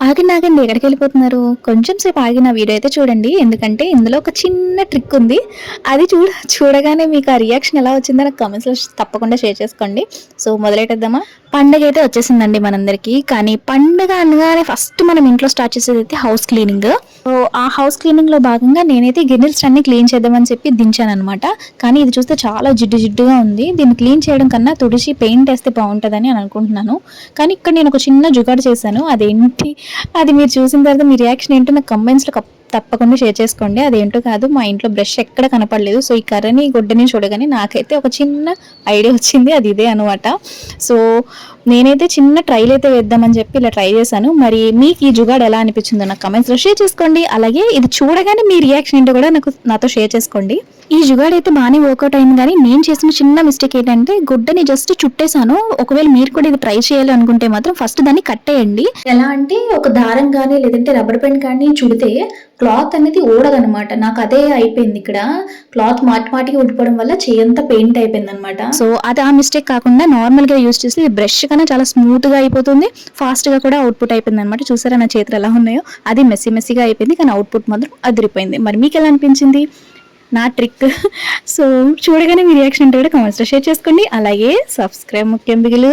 ఆగండి ఆగండి, ఎక్కడికి వెళ్ళిపోతున్నారు? కొంచెం సేపు ఆగి నా వీడియో అయితే చూడండి, ఎందుకంటే ఇందులో ఒక చిన్న ట్రిక్ ఉంది. అది చూడగానే మీకు ఆ రియాక్షన్ ఎలా వచ్చిందో నాకు కామెంట్స్లో తప్పకుండా షేర్ చేసుకోండి. సో మొదలెట్టేద్దామా? పండగ అయితే వచ్చేసిందండి మనందరికీ. కానీ పండగ అనగానే ఫస్ట్ మనం ఇంట్లో స్టార్ట్ చేసేది అయితే హౌస్ క్లీనింగ్. సో ఆ హౌస్ క్లీనింగ్ లో భాగంగా నేనైతే గిన్నెల్స్ అన్ని క్లీన్ చేద్దామని చెప్పి దించాను అనమాట. కానీ ఇది చూస్తే చాలా జిడ్డుగా ఉంది. దీన్ని క్లీన్ చేయడం కన్నా తుడిచి పెయింట్ వేస్తే బాగుంటుందని అని అనుకుంటున్నాను. కానీ ఇక్కడ నేను ఒక చిన్న జుగాడు చేశాను. అదేంటి, అది మీరు చూసిన తర్వాత మీ రియాక్షన్ ఏంటో నాకు కమెంట్స్లో తప్పకుండా షేర్ చేసుకోండి. అదేంటో కాదు, మా ఇంట్లో బ్రష్ ఎక్కడ కనపడలేదు. సో ఈ కర్రని గుడ్డని చూడగానే నాకైతే ఒక చిన్న ఐడియా వచ్చింది, అది ఇదే అనమాట. సో నేనైతే చిన్న ట్రైల్ అయితే వేద్దామని చెప్పి ఇలా ట్రై చేశాను. మరి మీకు ఈ జుగాడ్ ఎలా అనిపించిందో నాకు కమెంట్స్లో షేర్ చేసుకోండి. అలాగే ఇది చూడగానే మీ రియాక్షన్ ఏంటో కూడా నాతో షేర్ చేసుకోండి. ఈ జుగాడ్ అయితే బాగానే వర్కౌట్ అయింది. కానీ నేను చేసిన చిన్న మిస్టేక్ ఏంటంటే గుడ్డని జస్ట్ చుట్టేశాను. ఒకవేళ మీరు కూడా ఇది ట్రై చేయాలి అనుకుంటే మాత్రం ఫస్ట్ దాన్ని కట్టేయండి. ఎలా అంటే ఒక దారం కానీ లేదంటే రబ్బర్ పెన్ కానీ చుడితే క్లాత్ అనేది ఊడదనమాట. నాకు అదే అయిపోయింది ఇక్కడ. క్లాత్ మాటికి ఉడిపోవడం వల్ల చేయంతా పెయింట్ అయిపోయింది అనమాట. సో అది ఆ మిస్టేక్ కాకుండా నార్మల్ గా యూజ్ చేసి బ్రష్ కన్నా చాలా స్మూత్ గా అయిపోతుంది, ఫాస్ట్ గా కూడా అవుట్పుట్ అయిపోయింది అనమాట. చూసారా నా చేతులు ఎలా ఉన్నాయో? అది మెస్సీగా అయిపోయింది, కానీ అవుట్పుట్ మాత్రం అదిరిపోయింది. మరి మీకు ఎలా అనిపించింది నా ట్రిక్? సో చూడగానే మీ రియాక్షన్ ఉంటే కూడా కామెంట్స్లో షేర్ చేసుకోండి. అలాగే సబ్స్క్రైబ్ ముఖ్యం బిగులు.